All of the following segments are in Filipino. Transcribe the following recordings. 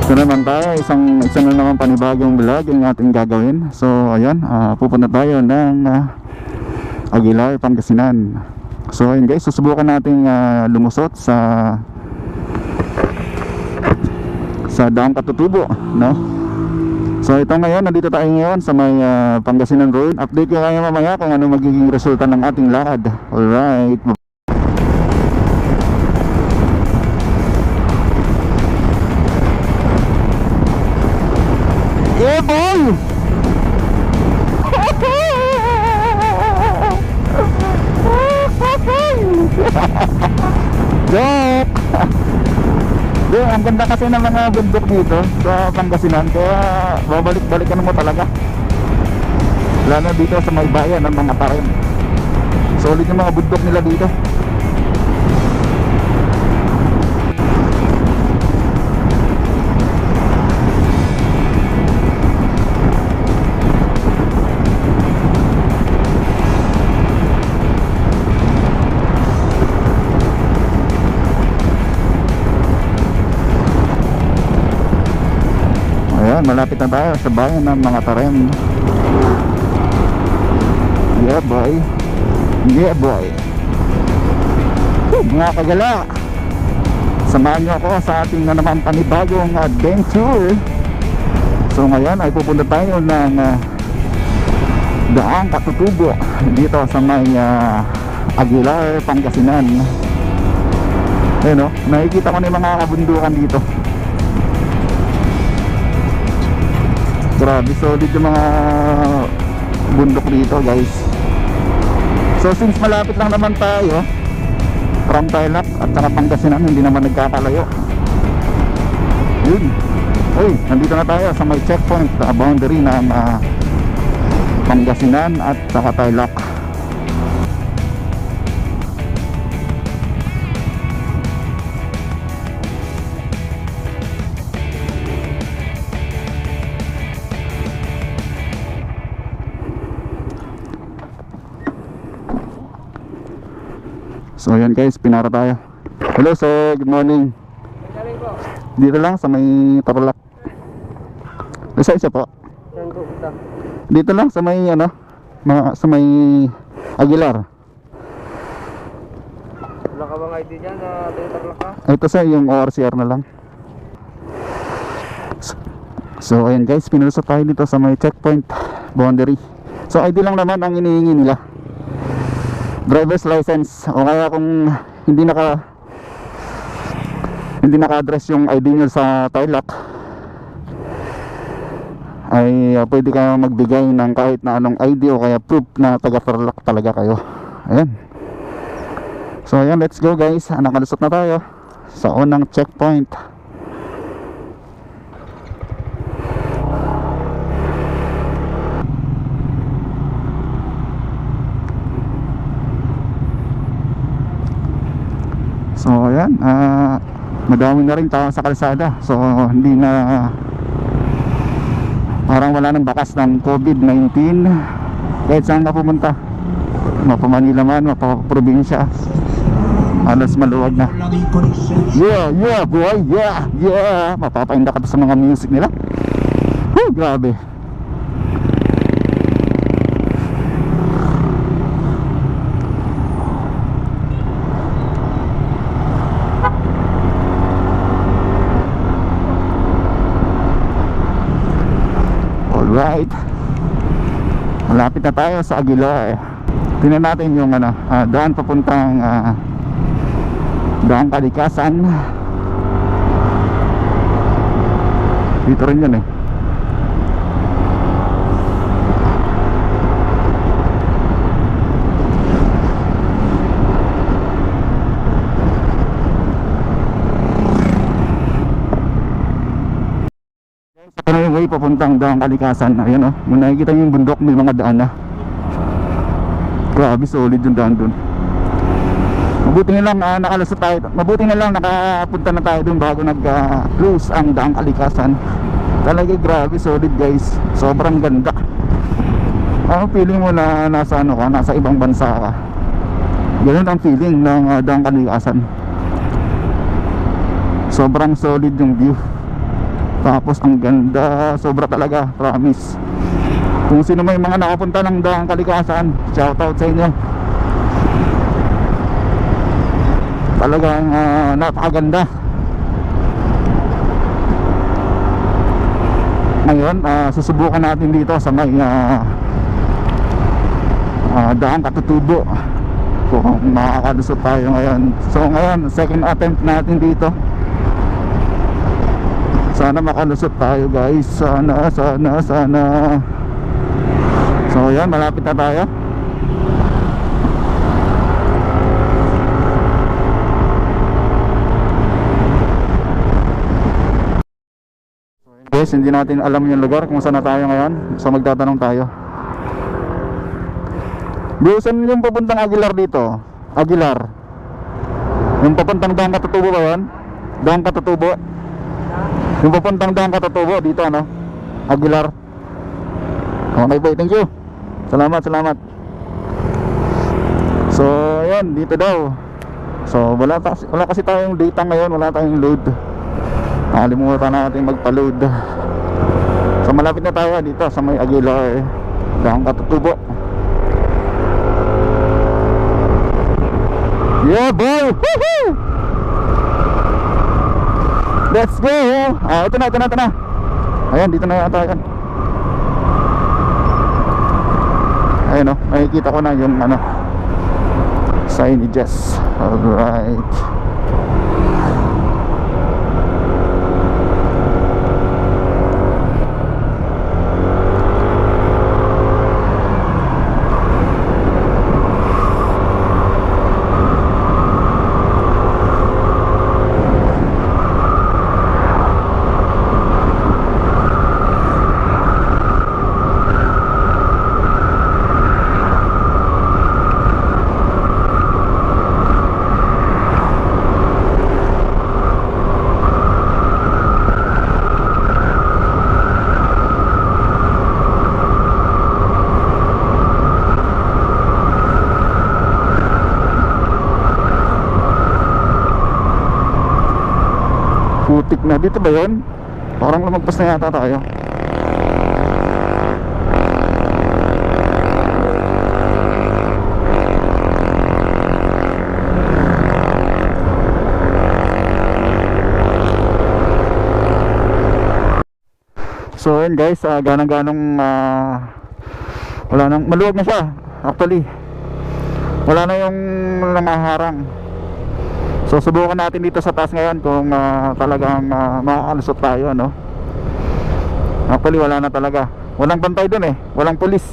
Ito naman tayo, isang na naman panibagong vlog yung ating gagawin. So ayan, pupunta tayo ng Aguilar, Pangasinan. So ayun guys, susubukan nating lumusot sa Daang Katutubo, no? So ito ngayon, nandito tayo ngayon sa may Pangasinan Road. Update ko kayo mamaya kung ano magiging resulta ng ating lakad. Alright. Yeah boy! Joke! Ang ganda kasi ng mga bundok dito sa Pangasinan, kaya babalik-balikan mo talaga. Lalo dito sa may bayan ng mga Tarem. Solid yung mga bundok nila dito. Malapit na tayo sa bayan ng mga Tarem. Yeah boy. Yeah boy. Mga kagala, samahan nyo ako sa ating na naman panibagong adventure. So ngayon ay pupunta tayo ng Daang Katutubo dito sa may Aguilar, Pangasinan. Ayun o, nakikita ko na yung mga kabundukan dito. Grabe, solid yung mga bundok dito guys. So since malapit lang naman tayo from Tarlac at saka Pangasinan, hindi naman nagkakalayo. Yun. Uy, nandito na tayo sa may checkpoint, boundary ng Pangasinan at saka Tarlac. So ayan guys, pinara tayo. Hello sir, good morning. Dito lang sa may Tarlac. Isa po. Dito lang sa may sa may Aguilar. Wala ka bang ID dyan na Tarlac ka? Ito sir, yung ORCR na lang. So ayan guys, pinulusot tayo dito sa may checkpoint boundary. So ID lang naman ang inihingi nila, driver's license, o kaya kung hindi naka-address yung ID nyo sa Tarlac ay pwede kayo magbigay ng kahit na anong ID o kaya proof na taga Tarlac talaga kayo. Ayan. So ayan, let's go guys. Nakalusot na tayo sa unang checkpoint. So ayan, madami na rin tao sa kalsada. So hindi na, parang wala nang bakas ng COVID-19. Kahit saan ka pumunta, mapa Manila man, mapa probinsya, halos maluwag na. Yeah, yeah boy, yeah, yeah. Mapapainda ka sa mga music nila. Grabe. Alright, malapit na tayo sa Aguilar. Tingnan natin yung daan papuntang Daang Kalikasan. Dito rin yun eh. Ito na yung way papuntang Daang Kalikasan. Ayan o, kung nakikita nyo yung bundok, may mga daan na. Grabe, solid yung daan dun. Mabuti na lang nakalusot tayo. Mabuti na lang nakapunta na tayo dun bago nag-close ang Daang Kalikasan. Talaga grabe, solid guys. Sobrang ganda. Feeling mo na nasa nasa ibang bansa ka. Ganun ang feeling ng Daang Kalikasan. Sobrang solid yung view. Tapos ang ganda, sobra talaga, promise. Kung sino may mga nakapunta ng Daang Kalikasan, shoutout sa inyo. Talagang napakaganda. Ngayon, susubukan natin dito sa may Daang Katutubo kung makakalusot tayo ngayon. So ngayon, second attempt natin dito. Sana makalusot tayo guys. Sana. So yan, malapit na tayo. Guys, hindi natin alam yung lugar kung saan na tayo ngayon. So magtatanong tayo. Bro, saan yung papuntang Aguilar dito? Aguilar. Yung papuntang Daang Katutubo ba yun? Daang Katutubo? Yung papuntang Daang Katutubo dito, ano? Aguilar. Okay po, thank you. Salamat. So, ayan, dito daw. So, wala kasi tayong data ngayon, wala tayong load. Nakalimutan natin magpa-load. So, malapit na tayo dito sa may Aguilar, Daang Katutubo. Yeah, boy! Woohoo! Let's go! Ito na. Ayan, dito na yata yan. Ayan o, nakikita ko na yung signages. Alright. Putik na, dito ba yun? Parang lumagpas na yata tayo. So yun guys, ganang-ganong wala nang, maluwag na siya actually. Wala na yung namaharang. So subukan natin dito sa taas ngayon kung talagang makakalusot tayo, no? Actually wala na talaga. Walang bantay dun walang pulis.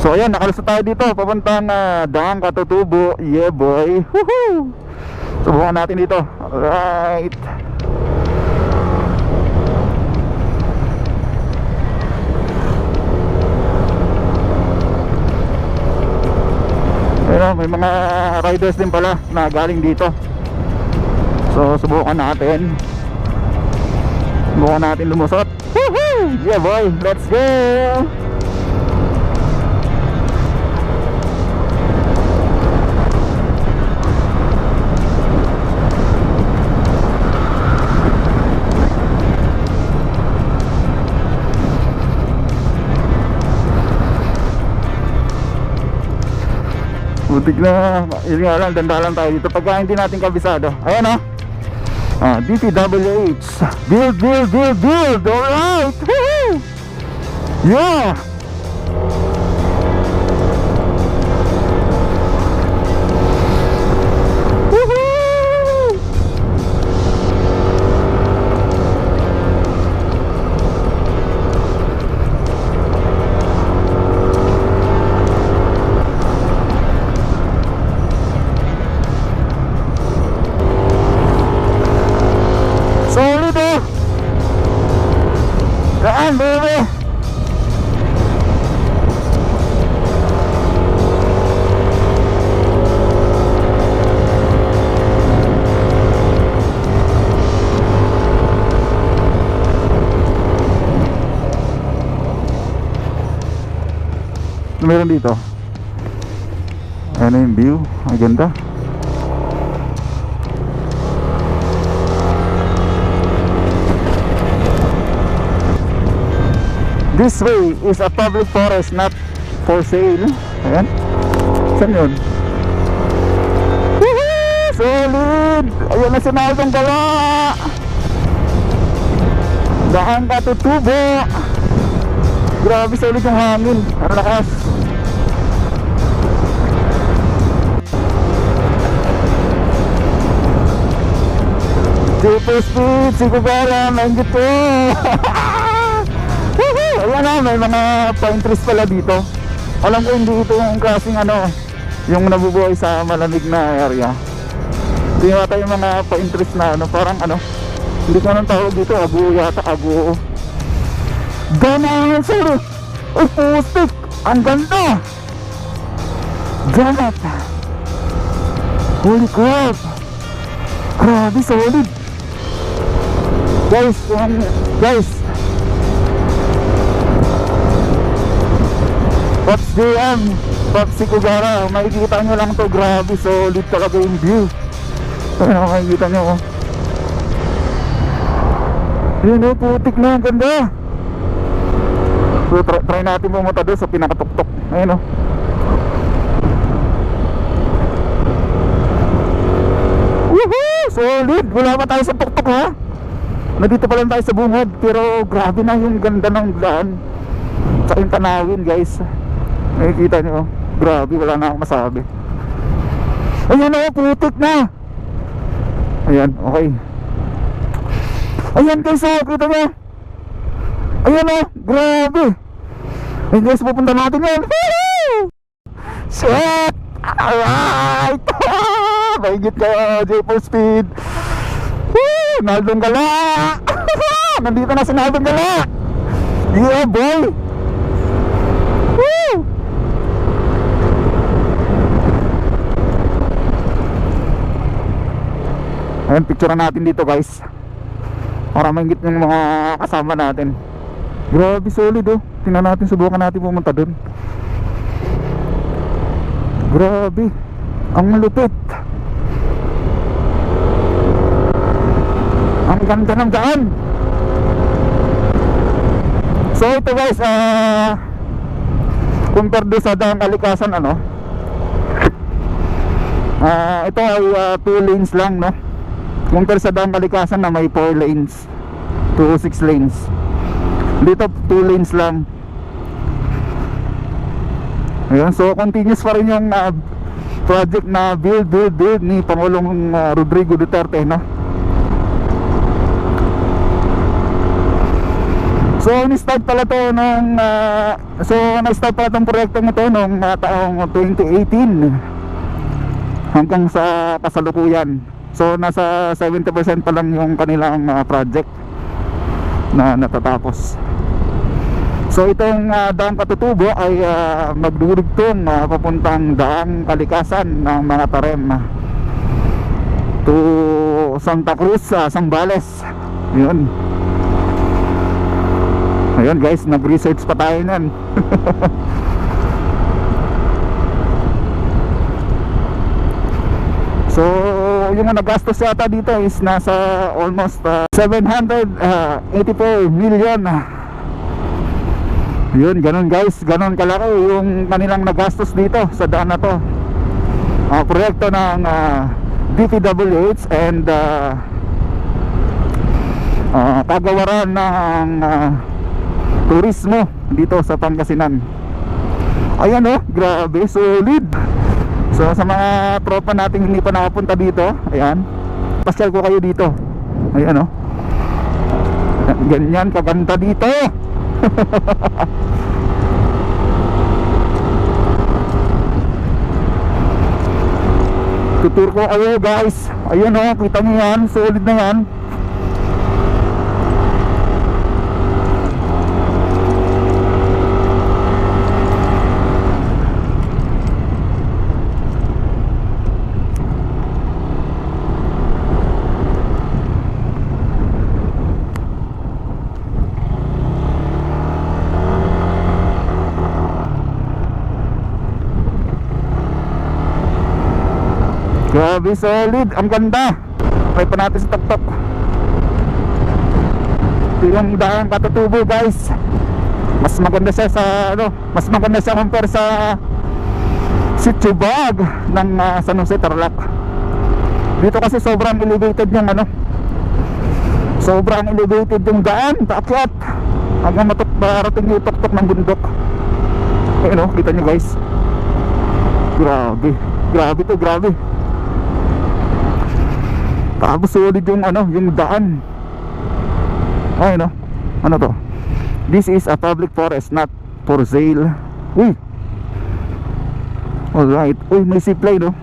So ayan, nakalusot tayo dito papuntang Daang Katutubo. Yeah boy. Woohoo! Subukan natin dito. Alright. Ayun, may mga riders din pala na galing dito. So subukan natin lumusot. Woohoo! Yeah boy, let's go! Butik na, yun nga lang, dandalan tayo dito pagka hindi natin kabisado. Ayan DPWH. Build! Alright! Woohoo! Yeah! Woohoo! Gaan, baby! Ano meron dito? Ano yung view? Ang ganda. This way is a public forest, not for sale. Ayan. Saan yun? Woohoo! Solid! Ayan na si Naldong Gala! Daan Katutubo! Grabe solid yung hangin. Ang lakas. Super speed, Sikugara, nainggit ko. Ayan na, may mga pine trees pala dito. Alam ko hindi ito yung klaseng ano, yung nabubuhay sa malamig na area. Hindi yata yung mga pine trees na ano, parang ano, hindi ko anong tawag dito, abu yata, abu. Gana, sorry. Uy, pustik, ang ganda. Ganat. Holy crap. Grabe, solid. Guys, guys, Pops JM, Pops Sikugara, makikita nyo lang to. Grabe, solid talaga yung view. Ayun, makikita nyo, oh. Yun, oh, putik na, ang ganda. So, try natin pumunta doon sa pinakatuktok. Ayun, oh. Woohoo! Solid! Wala pa tayo sa tuktok, ha? Nandito pa lang tayo sa bungod. Pero grabe na yung ganda ng daan. Sa yung tanawin, guys. Nakikita nyo, grabe, wala na akong masabi. Ayan o, putik na. Ayan, okay. Ayan guys, oh, kita nyo. Ayan o, grabe. Ayan guys, pupunta natin yan. Shit! Alright! Mahigit kayo, J4 Speed. Naldong Gala. Nandito na si Naldong Gala. Yeah boy. Woo! Ayan, picturean natin dito guys, para maingit yung mga kasama natin. Grabe, solid oh. Tingnan natin, subukan natin pumunta dun. Grabe, ang lupit. Ang ganda ng daan. So ito guys, compared doon sa daang kalikasan, ano, ito ay 2 lanes lang, no? Compare sa daang kalikasan na may 4 lanes to 6 lanes. Dito 2 lanes lang. Ayan, so continuous pa rin yung project na build ni Pangulong Rodrigo Duterte, no? So ni-start pala to nung na-start pala tong proyektong ito nung taong 2018 hanggang sa kasalukuyan. So nasa 70% pa lang yung kanilang project na natatapos. So itong Daang Katutubo ay magdurugtong papuntang Daang Kalikasan ng mga Tarem to Santa Cruz, Zambales. Yun. Ayun guys, nag-research pa tayo nan. So yung nagastos yata dito is nasa almost 784 million. Yun, ganun guys, ganun kalaki yung kanilang nagastos dito sa daan na to. Proyekto ng DPWH and kagawaran ng turismo dito sa Pangasinan. Ayan oh, grabe, solid. So sa mga tropa nating hindi pa nakapunta dito, ayan, pasyal ko kayo dito. Ayan oh, ganyan kaganda dito. Tutur ko kayo guys. Ayan oh, kita nyo yan, solid na yan. Grabe, solid, ang ganda. Try pa natin sa tuktok. Ito yung Daang Katutubo guys. Mas maganda siya sa ano, mas maganda siya compare sa Sitio Bag ng San Jose, Tarlac. Dito kasi sobrang elevated yung ano, sobrang elevated yung daan, paakyat hanggang marating yung tuktok ng bundok. Ayun o, kita nyo guys. Grabe, grabe to, grabe. Tapos solid yung ano, yung daan. Ayun o, ano to? This is a public forest, not for sale. Uy, alright. Uy, may zipline no.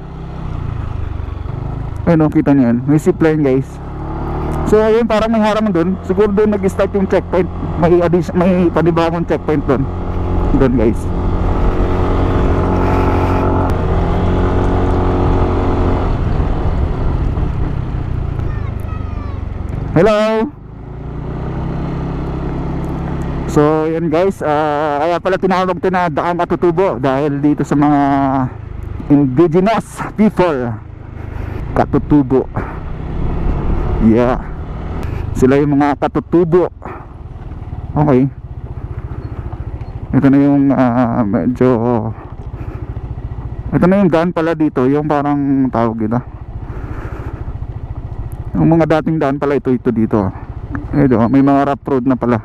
Ayun o, kita nyo yan, may zipline guys. So ayun, parang may haraman dun. Siguro dun nag-start yung checkpoint. May panibagong checkpoint dun. Dun guys. Hello. So yan guys, kaya pala tinawag ito na Daang Katutubo dahil dito sa mga indigenous people, Katutubo. Yeah, sila yung mga Katutubo. Okay, ito na yung medyo, ito na yung daan pala dito, yung parang tawag dito, yung mga dating daan pala ito dito. Ito, may mga rough road na pala.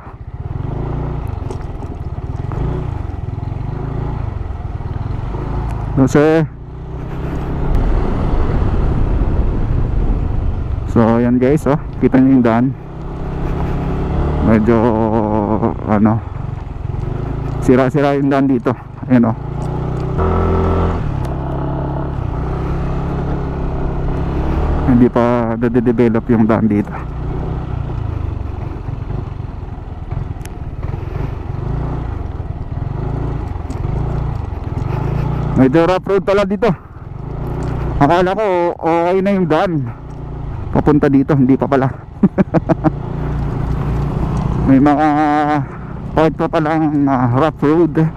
Kasi so ayan guys, oh, kita nyo yung daan. Medyo ano, sira-sira yung daan dito. Ayan oh. Hindi pa de-develop yung daan dito. Medyo rough road pala dito. Akala ko okay na yung daan papunta dito, hindi pa pala. May mga part pa palang rough road.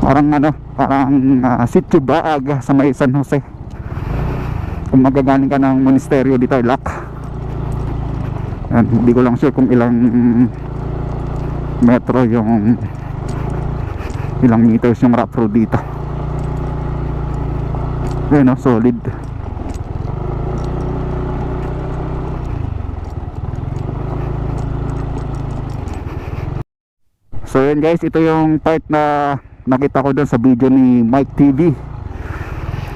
Parang ano, parang Sitio Baag sa may San Jose. Kung magagaling ka ng Monasterio di Tarlac. Yan, hindi ko lang sure kung ilang metro yung, ilang meters yung rough road dito. Ayan o, solid. So yan guys, ito yung part na nakita ko doon sa video ni Mike TV.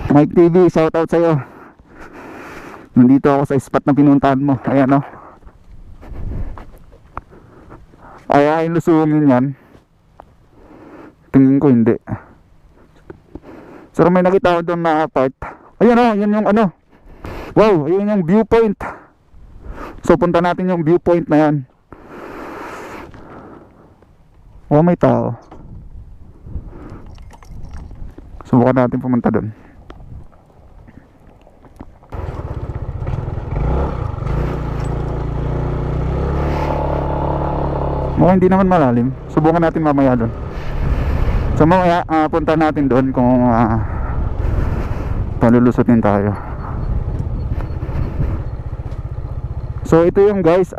Mike TV, shoutout sa'yo. Nandito ako sa spot na pinuntahan mo. Ayan o. Ay lusungin yan. Tingin ko hindi. So may nakita ko doon na part. Ayan o, yun yung ano. Wow, ayun yung viewpoint. So punta natin yung viewpoint na yan. Oh, may tao. Subukan natin pumunta doon. Mukhang hindi naman malalim. Subukan natin mamaya doon. So mamaya punta natin doon kung palulusutin tayo. So ito yung guys,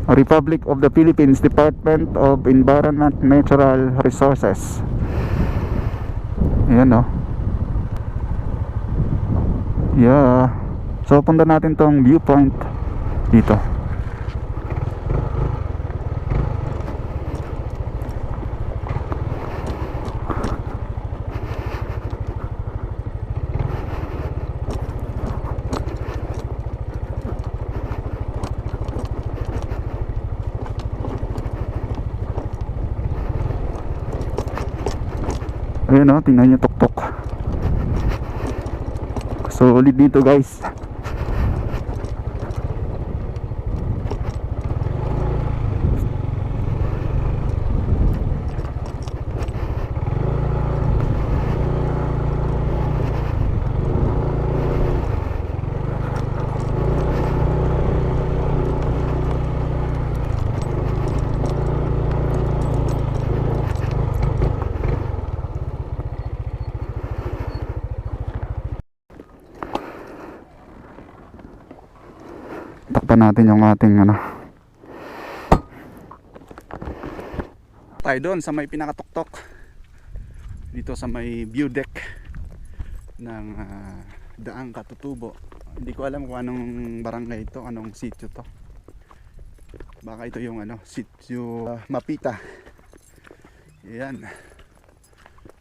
Republic of the Philippines, Department of Environment Natural Resources. Ayan o. Yeah. So punta natin tong viewpoint dito. Ayun o, tingnan nyo tuktok. Solid dito guys. Takpan natin yung ating ano. Tayo doon sa may pinakatuktok. Dito sa may view deck ng Daang Katutubo. Hindi ko alam kung anong barangay ito, anong sitio to. Baka ito yung ano, sitio Mapita. Ayan.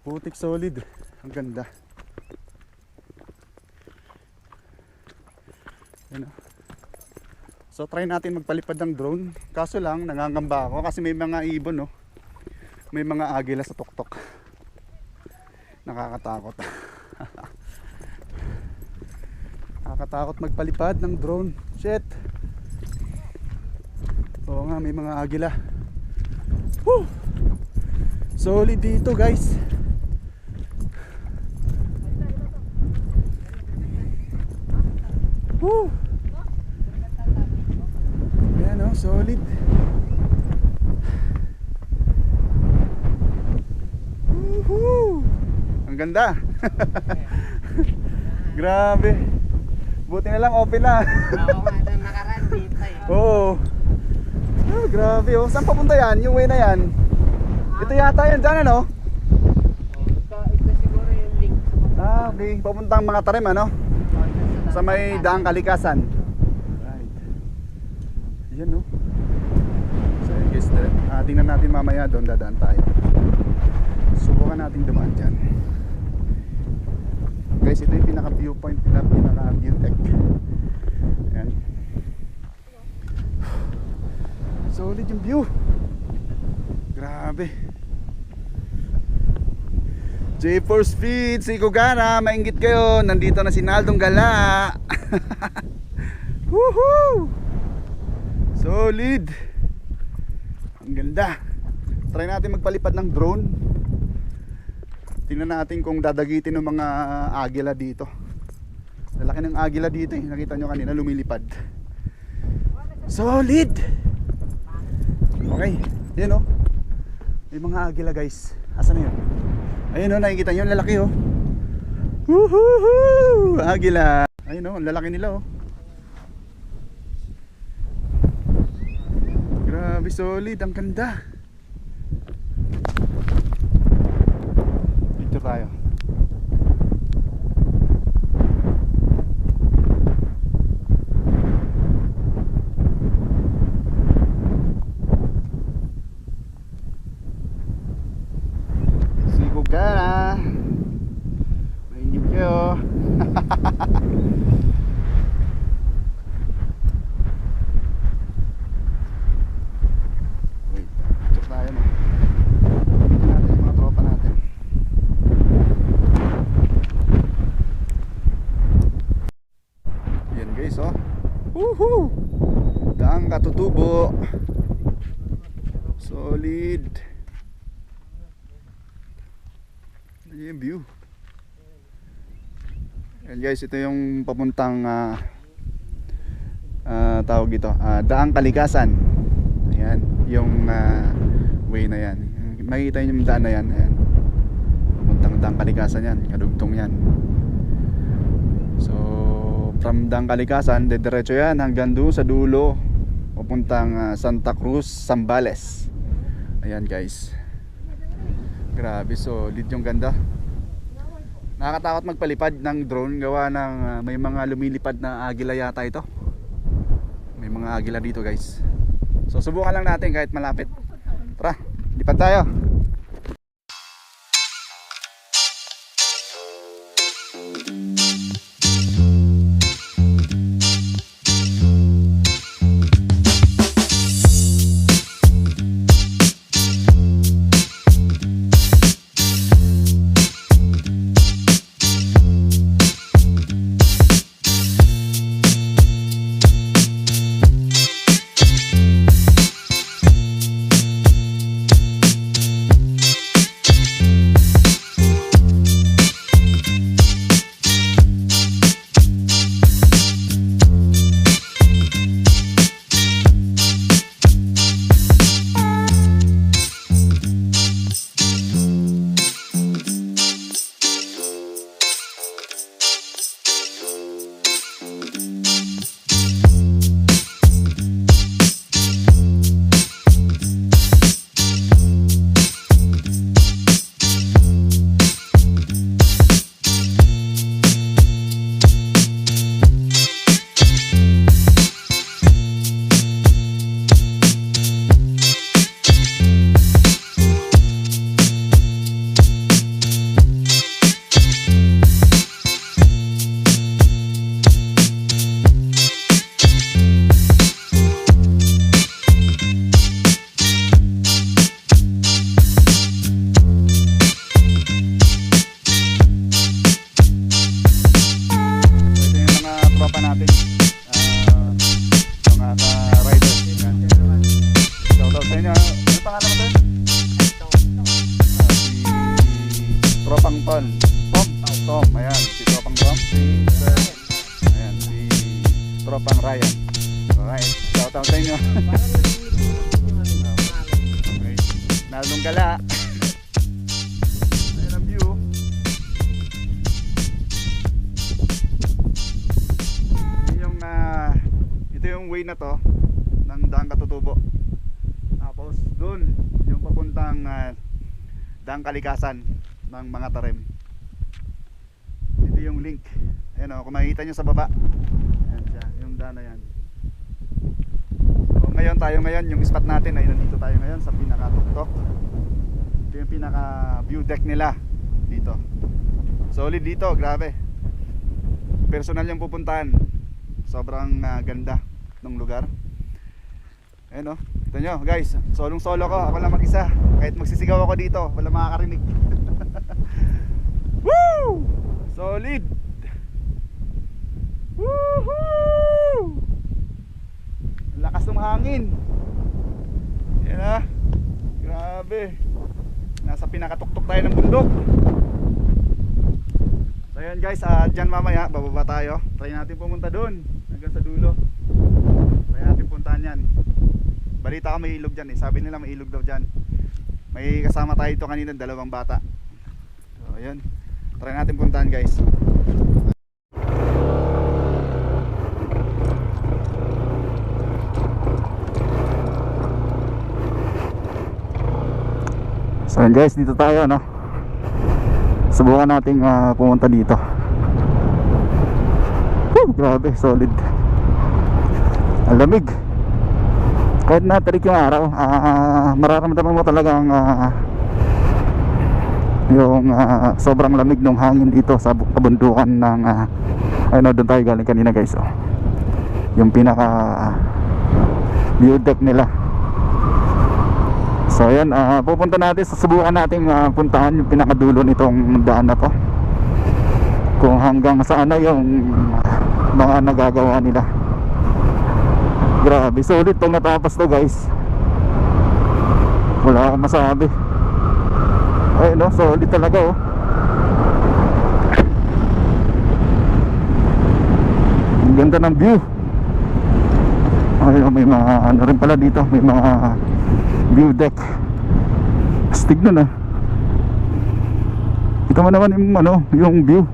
Putik solid. Ang ganda. Ayan. So try natin magpalipad ng drone. Kaso lang nangangamba ako kasi may mga ibon, no. May mga agila sa tuktok. Nakakatakot. Nakakatakot magpalipad ng drone. Shit. Oo nga, may mga agila. Woo! Solid dito, guys. Woo! Ayan, oh, solid. Woohoo! Ang ganda. Grabe. Buti na lang open na. Oo nga, doon nakaraan dito eh. Oo. Ah, grabe oh. Saan papunta yan? Yung way na yan? Ito yata yan dyan, ano? Ito siguro yung link. Ah, okay. Papuntang mga tarim, ano? Sa may Daang Kalikasan. Right. Yan, no? So, guys, tingnan natin mamaya doon. Dadaan tayo. Subukan natin dumaan dyan. Guys, ito yung pinaka viewpoint nila, pinaka view deck. Ayan. Solid yung view. Grabe. J4 Speed, si Kugana, maingit kayo. Nandito na si Naldong Gala. Woohoo! Solid. Ang ganda. Try natin magpalipad ng drone. Tingnan natin kung dadagitin ng mga agila dito. Lalaki ng agila dito eh. Nakita nyo kanina lumilipad. Solid. Okay. Yan oh. May mga agila guys. Asan na yun? Ayun oh, nakikita nyo, lalaki oh. Woohoo! Agila. Ayun oh, lalaki nila oh. Grabe, solid, ang ganda. Picture tayo. Ka na. Maingit kayo. Wait, check tayo mo. Dito natin yung mga tropa natin. Yan guys oh. Woohoo! Daang Katutubo. Solid. Yung view. And guys, ito yung papuntang tawag dito, Daang Kalikasan. Ayan, yung way na yan. Makikita nyo yung daan na yan. Ayan. Papuntang Daang Kalikasan yan, kadugtong yan. So from Daang Kalikasan, dediretso yan hanggang doon sa dulo, papuntang Santa Cruz, Zambales. Ayan guys. Grabe, solid yung ganda. Nakakatakot magpalipad ng drone gawa ng may mga lumilipad na agila yata ito. May mga agila dito guys. So subukan lang natin kahit malapit. Tara, lipad tayo. nga. Parang narinig ko yung ano, pangalan. Okay. Nalong gala. Ayan ang view. Ito yung way na to ng Daang Katutubo. Tapos dun yung papuntang Daang Kalikasan ng mga Tarem. Ito yung link. Ayan o, kung makikita nyo sa baba, ayan siya, yung daan na yan. So ngayon yung spot natin ay nandito tayo ngayon sa pinaka-tuktok. Ito yung pinaka view deck nila dito. Solid dito, grabe. Personal yung pupuntahan. Sobrang ganda ng lugar. Ayan o, kita nyo guys, solong solo ko, ako lang mag-isa. Kahit magsisigaw ako dito, wala makakarinig. Woo! Solid! Woohoo! Lakas ng hangin. Yan ha. Grabe. Nasa pinakatuktok tayo ng bundok. So yan guys, dyan mamaya bababa tayo. Try natin pumunta doon hanggang sa dulo. Try natin puntahan yan. Balita ko may ilog dyan eh. Sabi nila may ilog daw dyan. May kasama tayo ito kanina, 2 bata. So yan. Try natin puntahan guys. So yun guys, dito tayo no. Subukan nating pumunta dito. Grabe, solid. Ang lamig. Kahit natarik yung araw, mararamdaman mo talagang yung sobrang lamig ng hangin dito sa kabundukan ng ayun, doon tayo galing kanina guys. Yung pinaka view deck nila. So ayan, pupunta natin, susubukan natin puntahan yung pinakadulo nitong daan na to, kung hanggang saan na yung mga nagagawa nila. Grabe, solid pag natapos to guys. Wala akong masabi. Ay no, solid talaga oh. Ang ganda ng view. Ay, may mga ano rin pala dito, may mga view deck. Astig nun ah. Kita mo naman yung ano, yung view.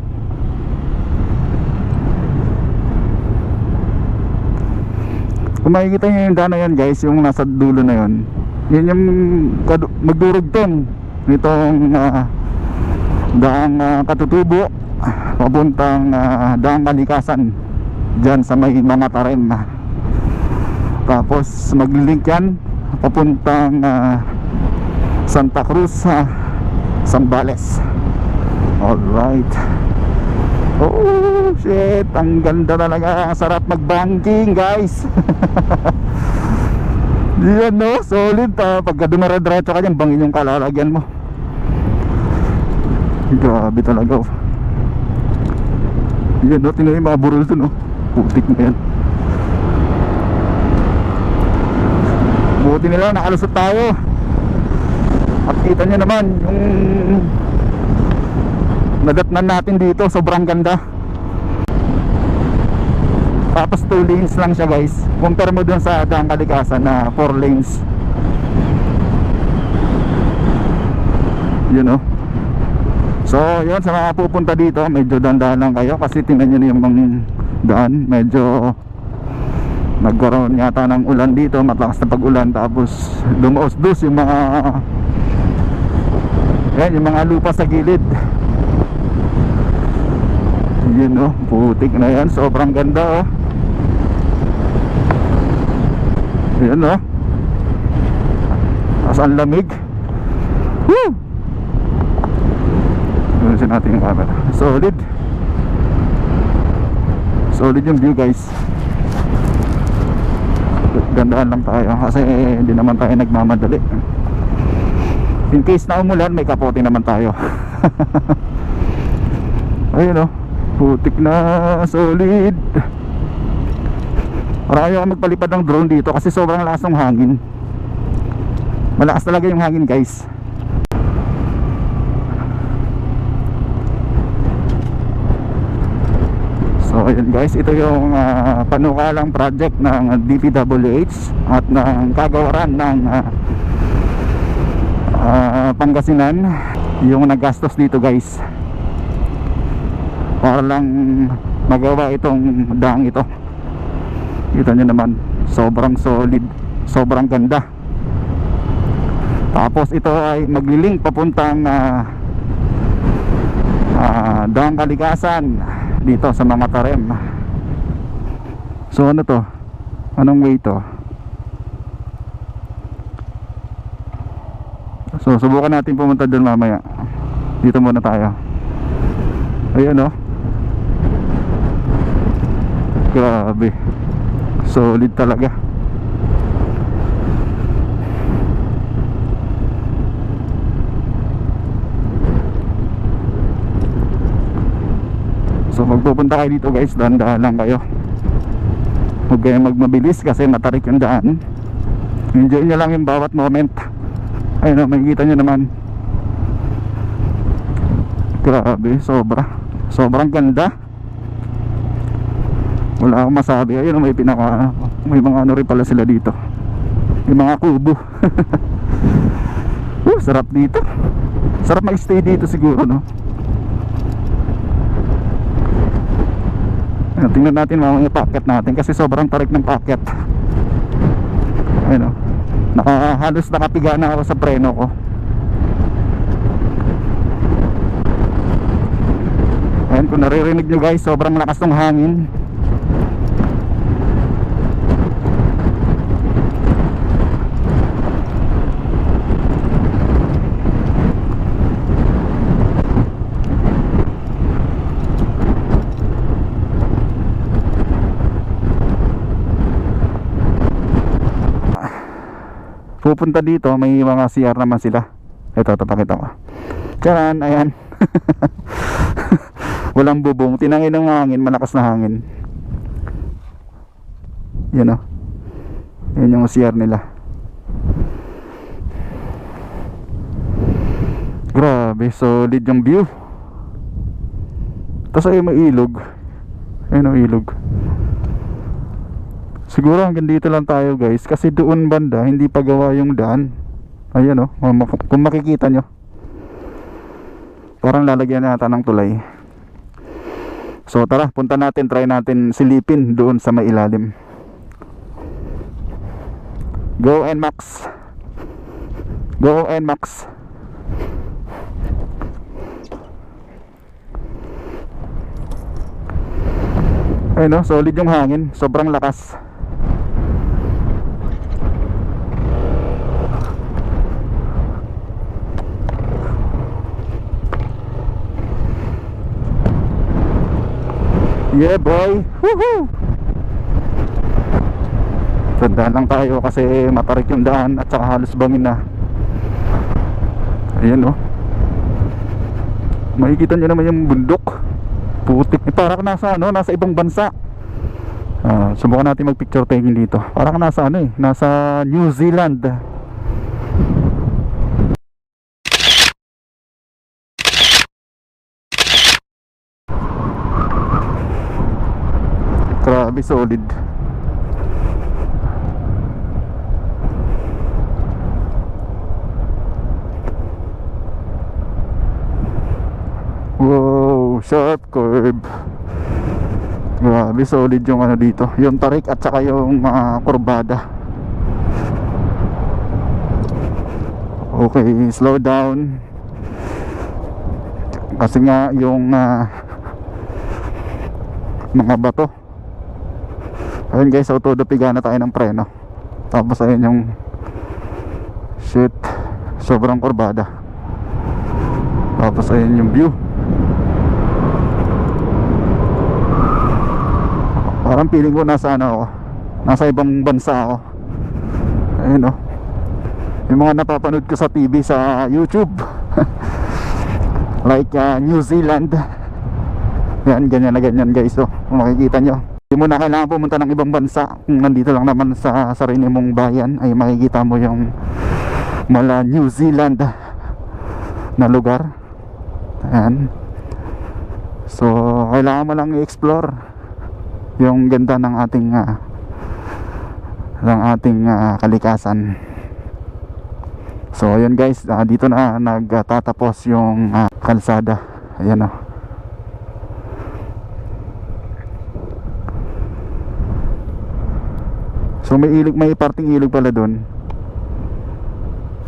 Kung makikita nyo yung daan na yan guys, yung nasa dulo na yun, yun yung magdurugtong nitong Daang Katutubo papuntang Daang Kalikasan dyan sa may mga Tarem. Tapos maglilink yan papuntang Santa Cruz, Zambales. Alright. Oh shit, ang ganda talaga. Sarap mag-banking guys. Yan no, solid. Pagka dumare-diretso ka dyan, bangin yung kalalagyan mo. Grabe talaga. Yan no, tingnan yung mga burol dun no. Putik na yan. Buti nila nakalusot tayo. At kita nyo naman yung nadatnan natin dito, sobrang ganda. Tapos 2 lanes lang siya guys, compare mo dun sa Daang Kalikasan na 4 lanes. Yun o. So yun, sa mga pupunta dito, medyo dandahan lang kayo kasi tingnan nyo na yung mga daan. Medyo nagkaroon yata ng ulan dito, matlakas na pag-ulan. Tapos dumaos-dus yung mga yan, yung mga lupa sa gilid. Yun oh, putik na yan. Sobrang ganda oh. Yun oh. As ang lamig. Woo! Gusto natin yung camera. Solid. Solid yung view guys. Gandaan lang tayo kasi hindi naman tayo nagmamadali. In case na umulan, may kapote naman tayo. Ayun oh, putik na, solid. Para ayaw magpalipad ng drone dito kasi sobrang lakas ng hangin. Malakas talaga yung hangin guys. So So yun guys, ito yung panukalang project ng DPWH at ng kagawaran ng Pangasinan, yung nagastos dito guys para lang magawa itong daang ito. Kita nyo naman, sobrang solid, sobrang ganda. Tapos ito ay maglilink papuntang daang Kalikasan dito sa mga Tarem. So ano to? Anong way to? So subukan natin pumunta doon mamaya. Dito muna tayo. Ayun oh. Grabe, solid talaga. So magpupunta kayo dito guys, dahan-dahan lang kayo. Huwag kayong magmabilis kasi matarik yung daan. Enjoy nyo lang yung bawat moment. Ayun o, makikita nyo naman. Grabe, sobrang ganda. Wala akong masabi. Ayun o, may mga ano rin pala sila dito. May mga kubo. Sarap dito. Sarap mag-stay dito siguro, no? Tingnan natin mga packet natin kasi sobrang tarik ng packet. Ayun o, halos nakapiga na ako sa preno ko. Ayun, kung naririnig nyo guys, sobrang lakas ng hangin. Pupunta dito, may mga CR naman sila. Ito, papakita ko. Tiyan, ayan. Walang bubong, tinangin ng hangin, malakas na hangin. Yan o. Yan yung CR nila. Grabe, solid yung view. Tapos ay may ilog. Ayun o, ilog. Siguro hanggang dito lang tayo guys, kasi doon banda hindi pa gawa yung daan. Ayan o, kung makikita nyo, parang lalagyan natin ng tulay. So tara, punta natin, try natin silipin doon sa may ilalim. Go NMAX. Go NMAX. Ayun o, solid yung hangin, sobrang lakas. Yeah boy, woohoo! Tandaan lang tayo kasi matarik yung daan at saka halos bangin na. Ayan o, makikita nyo naman yung bundok. Putik, parang nasa nasa ibang bansa. Subukan natin mag picture taking dito. Parang nasa nasa New Zealand. Grabe, solid. Wow, sharp curve. Grabe, solid yung dito, yung tarik at saka yung kurbada. Okay, slow down. Kasi nga yung mga bato. Ayun guys, autodopiga na tayo ng preno. Tapos ayun yung shit, sobrang kurbada. Tapos ayun yung view. Parang feeling ko nasa ako, nasa ibang bansa ako. Ayun o, yung mga napapanood ko sa TV, sa YouTube. Like New Zealand. Yan, ganyan na ganyan guys. So kung makikita nyo, hindi mo na kailangan pumunta ng ibang bansa. Kung nandito lang naman sa sarili mong bayan, ay makikita mo yung mala New Zealand na lugar. Ayan. So kailangan mo lang i-explore. yung ganda ng ating kalikasan. So ayun guys, dito na nagtatapos yung kalsada. Ayan o. So may parting ilog pala doon.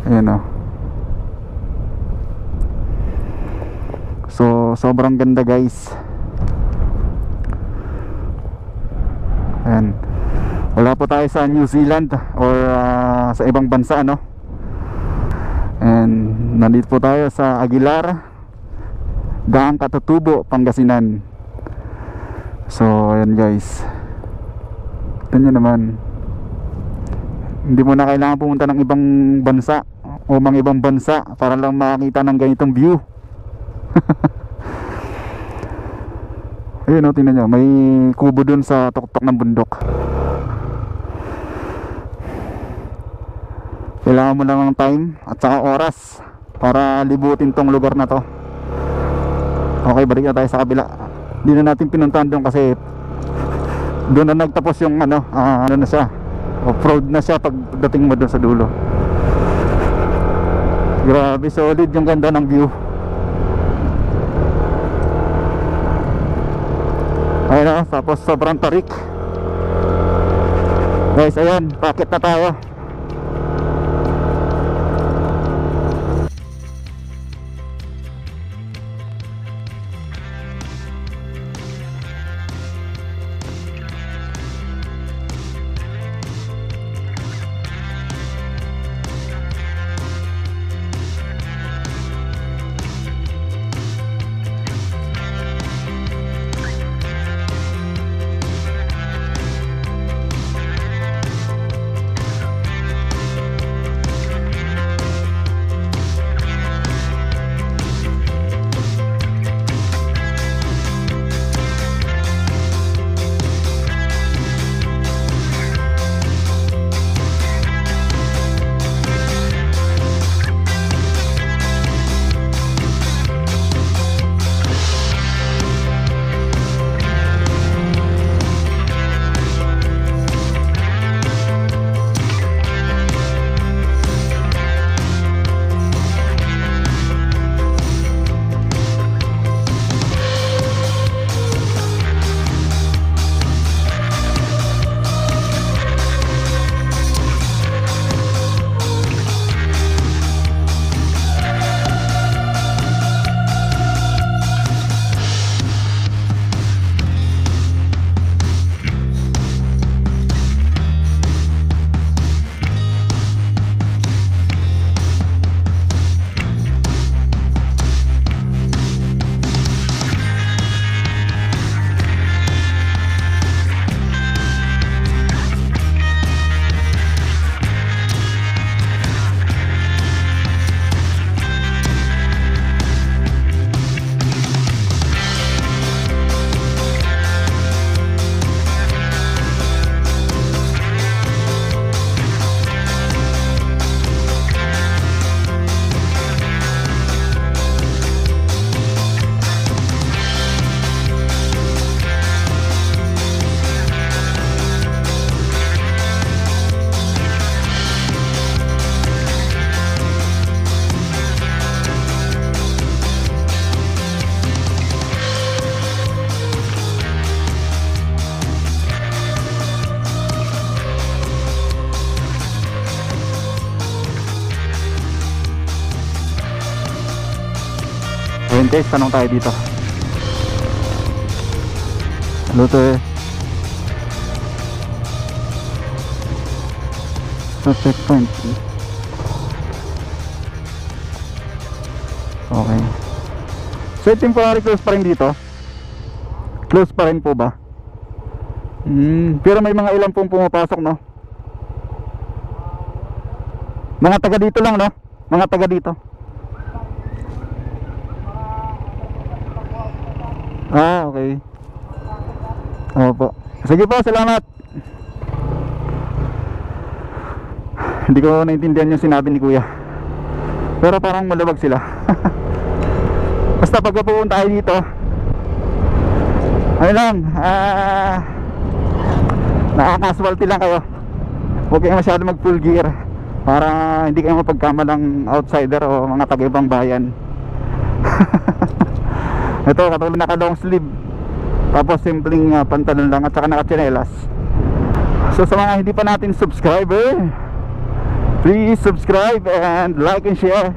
Ayan o. So sobrang ganda guys. Ayan. Wala po tayo sa New Zealand or sa ibang bansa, no? And nandito po tayo sa Aguilar, Daang Katatubo, Pangasinan. So ayan guys, ito nyo naman, hindi mo na kailangan pumunta ng ibang bansa o mga ibang bansa para lang makakita ng ganitong view. Ayun o, tingnan nyo, may kubo dun sa tuktok ng bundok. Kailangan mo lang ng time at saka oras para libutin tong lugar na to. Okay, balik na tayo sa kabila. Hindi na natin pinuntahan doon kasi doon na nagtapos yung ano na siya, off-road na siya pagdating mo doon sa dulo. Grabe, solid yung ganda ng view. Ayun na, tapos sobrang tarik. Guys, ayan, packet na tayo. Ayun guys, tanong tayo dito. Ano to eh? Sa checkpoint. Okay. So temporary close pa rin dito? Close pa rin po ba? Pero may mga ilan pong pumapasok, no? Mga taga dito lang, no? Mga taga dito. Ah, okay. Opo. Sige po, salamat. Hindi ko naintindihan yung sinabi ni kuya, pero parang maluwag sila. Basta pagka pupunta tayo dito, ano lang, nakaka-aswalty lang kayo. Huwag kayo masyado mag full gear para hindi kayo mapagkamalang outsider o mga taga-ibang bayan. Ito, katulad naka long sleeve, tapos simpleng pantalon lang at saka naka-tsinelas. So sa mga hindi pa natin subscriber, please subscribe and like and share.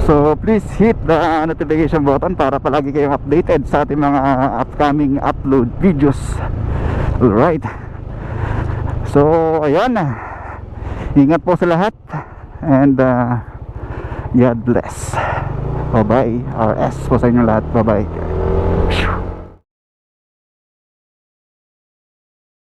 So please hit the notification button para palagi kayong updated sa ating mga upcoming upload videos. Alright. So ayan, ingat po sa lahat, and God bless. Bye bye. RS po sa inyo lahat. Bye bye.